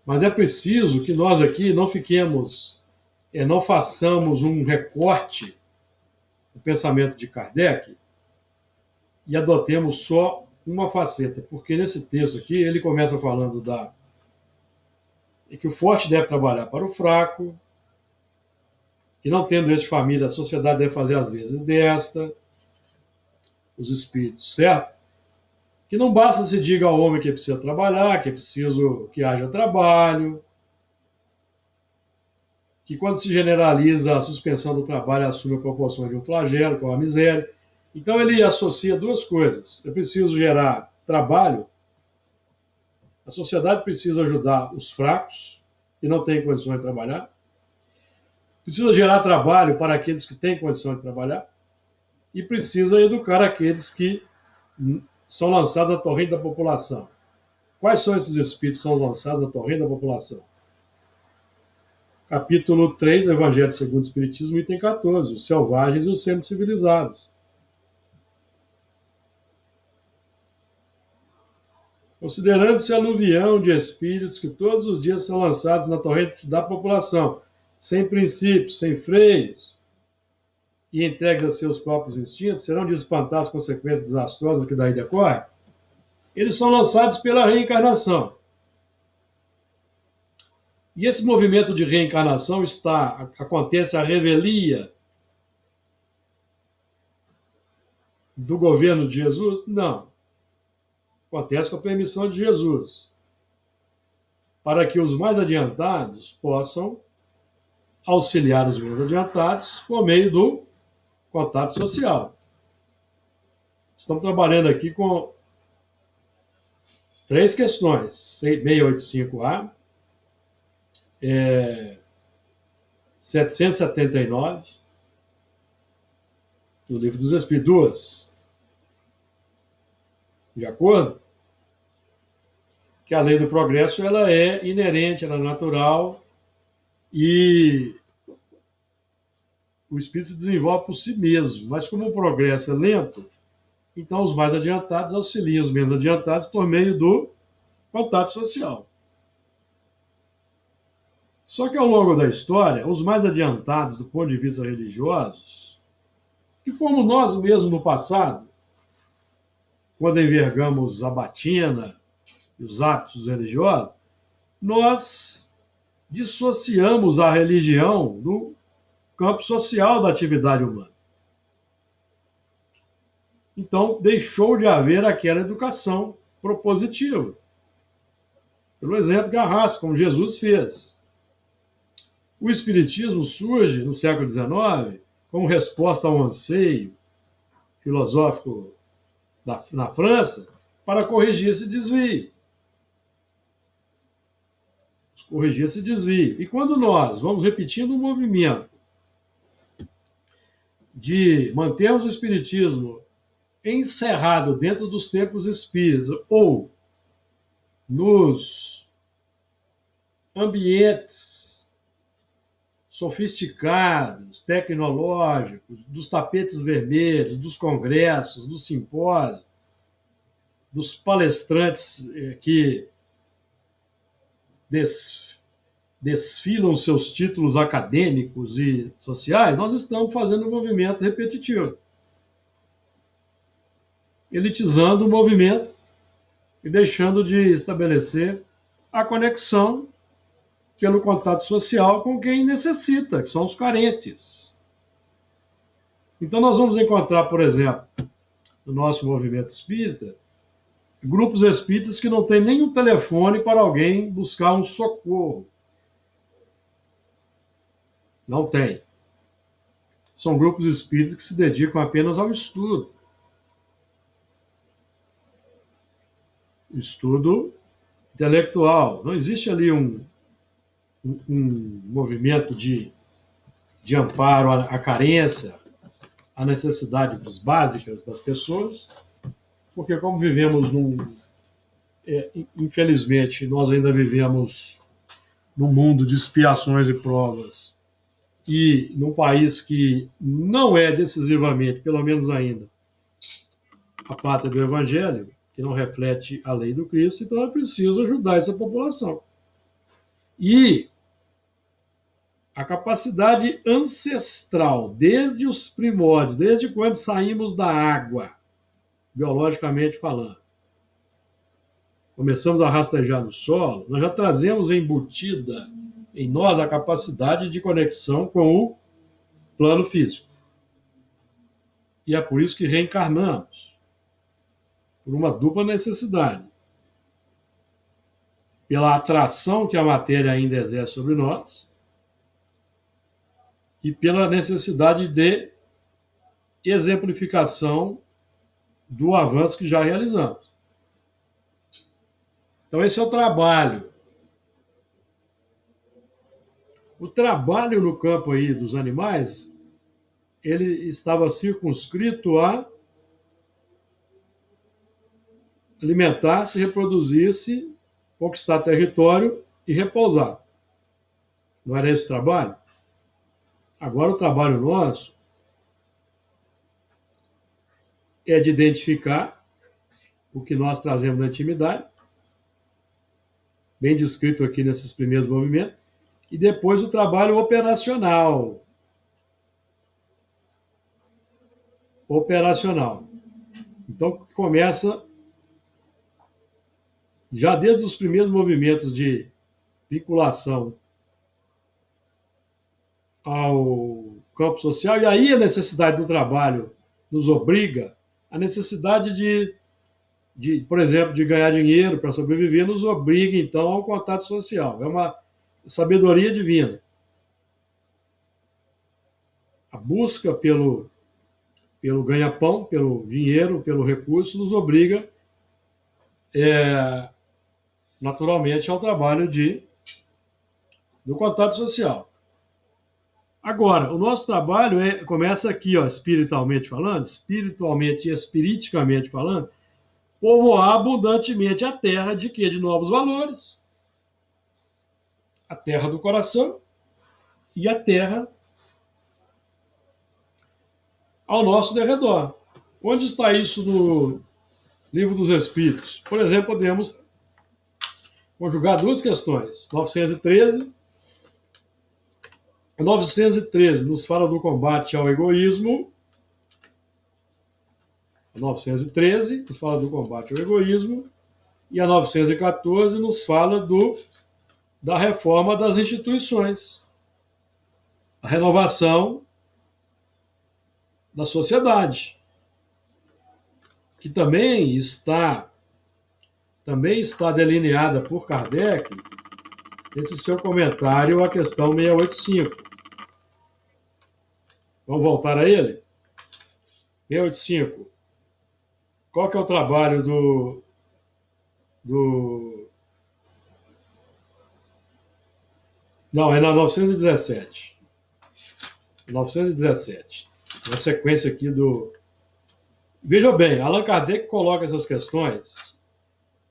Mas é preciso que nós aqui não fiquemos, não façamos um recorte do pensamento de Kardec e adotemos só uma faceta, porque nesse texto aqui ele começa falando que o forte deve trabalhar para o fraco, que não tendo este família, a sociedade deve fazer as vezes desta, os espíritos, certo? Que não basta se diga ao homem que precisa trabalhar, que é preciso que haja trabalho, que quando se generaliza a suspensão do trabalho assume a proporção de um flagelo, com a miséria, Então, ele associa duas coisas. É preciso gerar trabalho, a sociedade precisa ajudar os fracos, que não têm condições de trabalhar, precisa gerar trabalho para aqueles que têm condição de trabalhar, e precisa educar aqueles que são lançados na torrente da população. Quais são esses espíritos que são lançados na torrente da população? Capítulo 3 do Evangelho segundo o Espiritismo, item 14, os selvagens e os semi-civilizados. Considerando-se aluvião de espíritos que todos os dias são lançados na torrente da população, sem princípios, sem freios, e entregues a seus próprios instintos, serão de espantar as consequências desastrosas que daí decorrem? Eles são lançados pela reencarnação. E esse movimento de reencarnação acontece à revelia do governo de Jesus? Não. Acontece com a permissão de Jesus. Para que os mais adiantados possam auxiliar os menos adiantados por meio do contato social. Estamos trabalhando aqui com 3 questões. 685A, 779, do Livro dos Espíritos. 2. De acordo? Que a lei do progresso ela é inerente, ela é natural e o espírito se desenvolve por si mesmo. Mas como o progresso é lento, então os mais adiantados auxiliam os menos adiantados por meio do contato social. Só que ao longo da história, os mais adiantados do ponto de vista religiosos, que fomos nós mesmos no passado, quando envergamos a batina e os hábitos religiosos, nós dissociamos a religião do campo social da atividade humana. Então, deixou de haver aquela educação propositiva. Pelo exemplo que arrasta, como Jesus fez. O Espiritismo surge no século XIX como resposta ao anseio filosófico na França para corrigir esse desvio. E quando nós vamos repetindo um movimento de mantermos o Espiritismo encerrado dentro dos templos espíritas ou nos ambientes sofisticados, tecnológicos, dos tapetes vermelhos, dos congressos, dos simpósios, dos palestrantes que desfilam seus títulos acadêmicos e sociais, nós estamos fazendo um movimento repetitivo, elitizando o movimento e deixando de estabelecer a conexão pelo contato social com quem necessita, que são os carentes. Então nós vamos encontrar, por exemplo, no nosso movimento espírita, grupos espíritas que não têm nenhum telefone para alguém buscar um socorro. Não tem. São grupos espíritas que se dedicam apenas ao estudo. Estudo intelectual. Não existe ali um movimento de amparo à carência, à necessidades básicas das pessoas, porque como vivemos infelizmente, nós ainda vivemos num mundo de expiações e provas, e num país que não é decisivamente, pelo menos ainda, a pátria do Evangelho, que não reflete a lei do Cristo, então é preciso ajudar essa população. E a capacidade ancestral, desde os primórdios, desde quando saímos da água, biologicamente falando, começamos a rastejar no solo, nós já trazemos embutida em nós a capacidade de conexão com o plano físico. E é por isso que reencarnamos, por uma dupla necessidade. Pela atração que a matéria ainda exerce sobre nós, e pela necessidade de exemplificação do avanço que já realizamos. Então, esse é o trabalho. O trabalho no campo aí dos animais, ele estava circunscrito a alimentar-se, reproduzir-se, conquistar território e repousar. Não era esse o trabalho? Agora, o trabalho nosso é de identificar o que nós trazemos na intimidade, bem descrito aqui nesses primeiros movimentos, e depois o trabalho operacional. Operacional. Então, começa já desde os primeiros movimentos de vinculação ao campo social, e aí a necessidade do trabalho nos obriga, a necessidade por exemplo, de ganhar dinheiro para sobreviver, nos obriga, então, ao contato social. É uma sabedoria divina. A busca pelo ganha-pão, pelo dinheiro, pelo recurso, nos obriga, naturalmente, ao trabalho do contato social. Agora, o nosso trabalho começa aqui, espiritualmente e espiriticamente falando, povoar abundantemente a terra de quê? De novos valores. A terra do coração e a terra ao nosso derredor. Onde está isso no Livro dos Espíritos? Por exemplo, podemos conjugar duas questões. 913. 913 nos fala do combate ao egoísmo. 913 nos fala do combate ao egoísmo. E a 914 nos fala da reforma das instituições. A renovação da sociedade. Que também está delineada por Kardec nesse seu comentário à questão 685. Vamos voltar a ele? 685. Qual que é o trabalho Não, é na 917. 917. Na sequência aqui do... Veja bem, Allan Kardec coloca essas questões.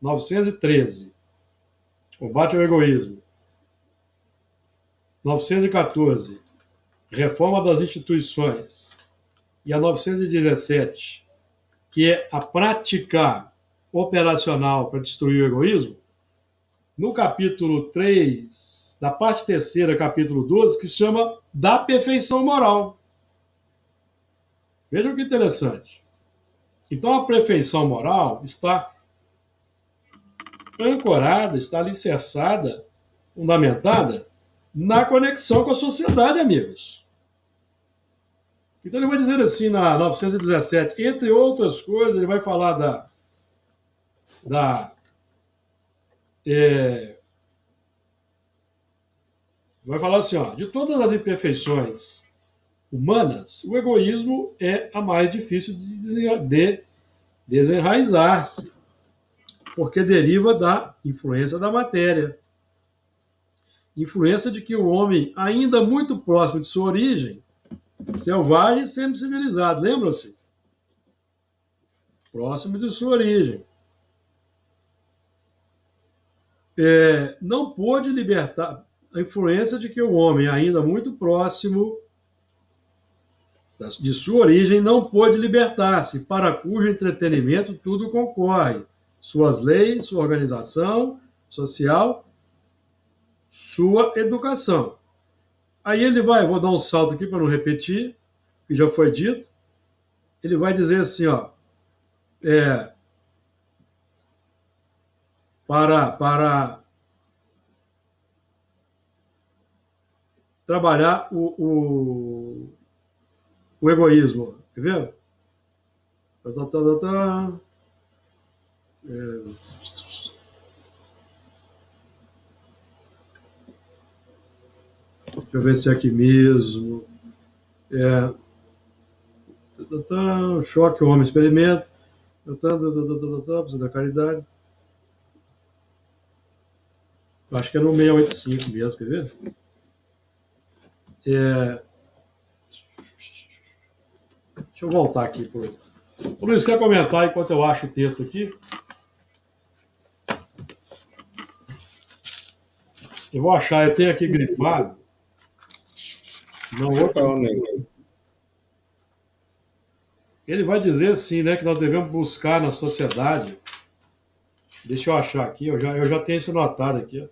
913. Combate ao egoísmo. 914. Reforma das instituições. E a 917, que é a prática operacional para destruir o egoísmo, no capítulo 3, da parte terceira, capítulo 12, que se chama da perfeição moral. Vejam que interessante. Então, a perfeição moral está ancorada, está alicerçada, fundamentada na conexão com a sociedade, amigos. Então, ele vai dizer assim, na 917, entre outras coisas, ele vai falar vai falar assim, de todas as imperfeições humanas, o egoísmo é a mais difícil de desenraizar-se, porque deriva da influência da matéria. Influência de que o homem, ainda muito próximo de sua origem, selvagem e sempre civilizado, lembram-se? Próximo de sua origem. Não pôde libertar a influência de que o homem, ainda muito próximo de sua origem, não pôde libertar-se, para cujo entretenimento tudo concorre. Suas leis, sua organização social, sua educação. Aí ele vou dar um salto aqui para não repetir, que já foi dito. Ele vai dizer assim, para trabalhar o egoísmo. Quer ver? Deixa eu ver se é aqui mesmo. choque o homem experimenta, precisa da caridade. Eu acho que é no 685 mesmo, quer ver? Deixa eu voltar aqui. O Luiz, quer comentar enquanto eu acho o texto aqui? Eu vou achar, eu tenho aqui grifado. Não vou falar nenhum. Ele vai dizer assim, né, que nós devemos buscar na sociedade. Deixa eu achar aqui, eu já tenho isso anotado aqui. Ó.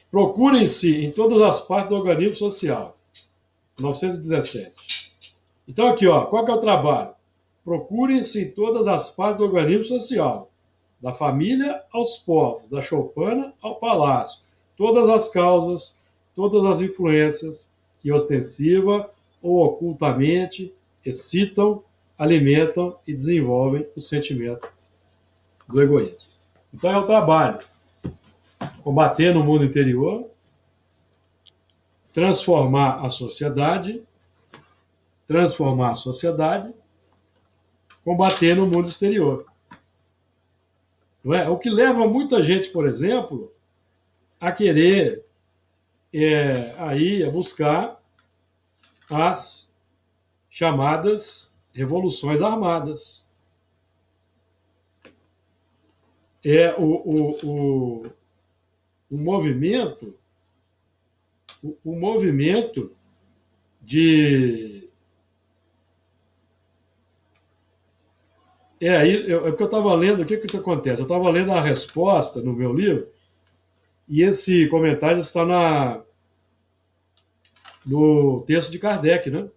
Procurem-se em todas as partes do organismo social. 917. Então aqui, ó, qual que é o trabalho? Procurem-se em todas as partes do organismo social. Da família aos povos, da choupana ao palácio. Todas as causas, todas as influências que ostensiva ou ocultamente excitam, alimentam e desenvolvem o sentimento do egoísmo. Então é o trabalho. Combater no mundo interior, transformar a sociedade, combater no mundo exterior. Não é? O que leva muita gente, por exemplo, a querer a buscar as chamadas revoluções armadas. O movimento de... o que eu estava lendo, o que acontece? Eu estava lendo a resposta no meu livro, e esse comentário está no texto de Kardec, né?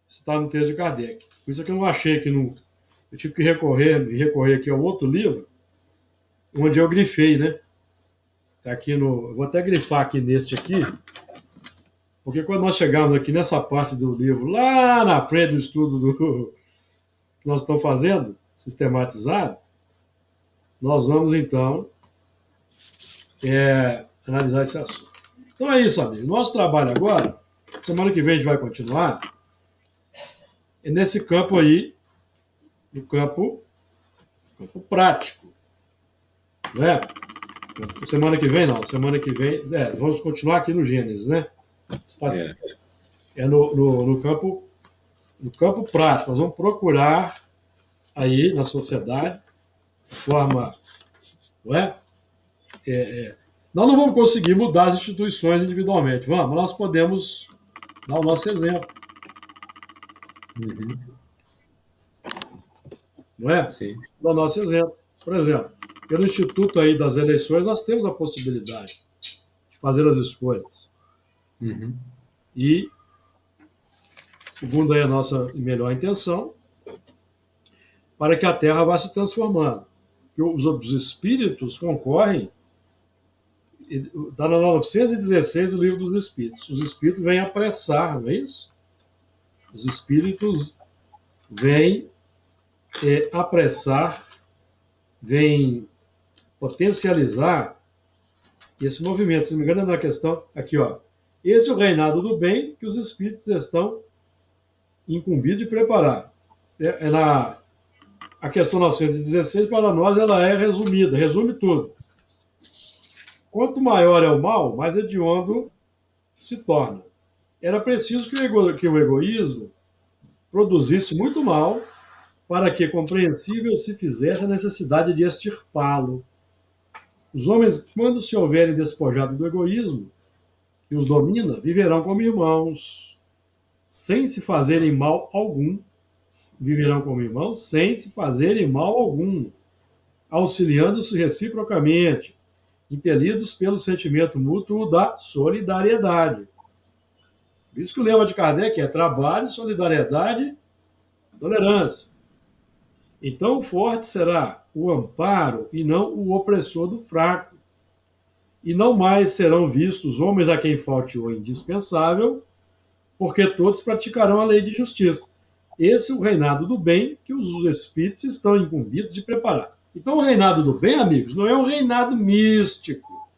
Está no texto de Kardec. Por isso que eu não achei que não... Eu tive que recorrer aqui ao outro livro, onde eu grifei, né? Tá aqui eu vou até grifar aqui neste aqui, porque quando nós chegamos aqui nessa parte do livro, lá na frente do estudo que nós estamos fazendo, sistematizado, nós vamos, então, analisar esse assunto. Então é isso, amigo. Nosso trabalho agora, semana que vem a gente vai continuar, é nesse campo aí, no campo prático. Não é? Semana que vem, vamos continuar aqui no Gênesis, né? No campo prático. Nós vamos procurar aí na sociedade, de forma, não é? Nós não vamos conseguir mudar as instituições individualmente, mas nós podemos dar o nosso exemplo. Uhum. Não é? Sim. Dar o nosso exemplo. Por exemplo, pelo Instituto aí das eleições, nós temos a possibilidade de fazer as escolhas. Uhum. E, segundo aí a nossa melhor intenção, para que a Terra vá se transformando. Que os espíritos concorrem, está na 916 do Livro dos Espíritos. Os espíritos vêm apressar, não é isso? Os espíritos vêm apressar, vêm potencializar esse movimento. Se não me engano, é na questão aqui, ó. Esse é o reinado do bem que os espíritos estão incumbidos de preparar. A questão 916, para nós, ela é resumida, resume tudo. Quanto maior é o mal, mais hediondo se torna. Era preciso que o egoísmo produzisse muito mal para que compreensível se fizesse a necessidade de extirpá-lo. Os homens, quando se houverem despojado do egoísmo, que os domina, viverão como irmãos, sem se fazerem mal algum. Viverão como irmãos, sem se fazerem mal algum, auxiliando-se reciprocamente, impelidos pelo sentimento mútuo da solidariedade. Por isso que o lema de Kardec é trabalho, solidariedade, tolerância. Então, o forte será o amparo e não o opressor do fraco. E não mais serão vistos homens a quem falte o indispensável, porque todos praticarão a lei de justiça. Esse é o reinado do bem que os espíritos estão incumbidos de preparar. Então, o reinado do bem, amigos, não é um reinado místico.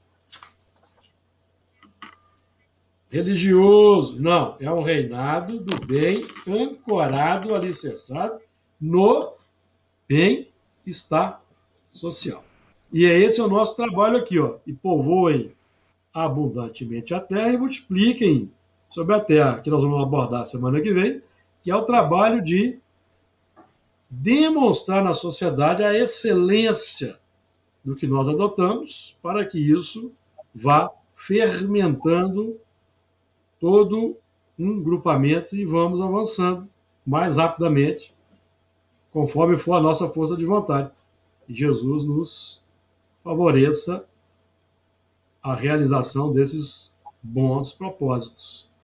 religioso. Não, é um reinado do bem ancorado, alicerçado no bem-estar social. E esse é o nosso trabalho aqui, ó. E povoem abundantemente a terra e multipliquem sobre a terra, que nós vamos abordar semana que vem, que é o trabalho de demonstrar na sociedade a excelência do que nós adotamos, para que isso vá fermentando todo um grupamento e vamos avançando mais rapidamente, conforme for a nossa força de vontade. E Jesus nos favoreça a realização desses bons propósitos.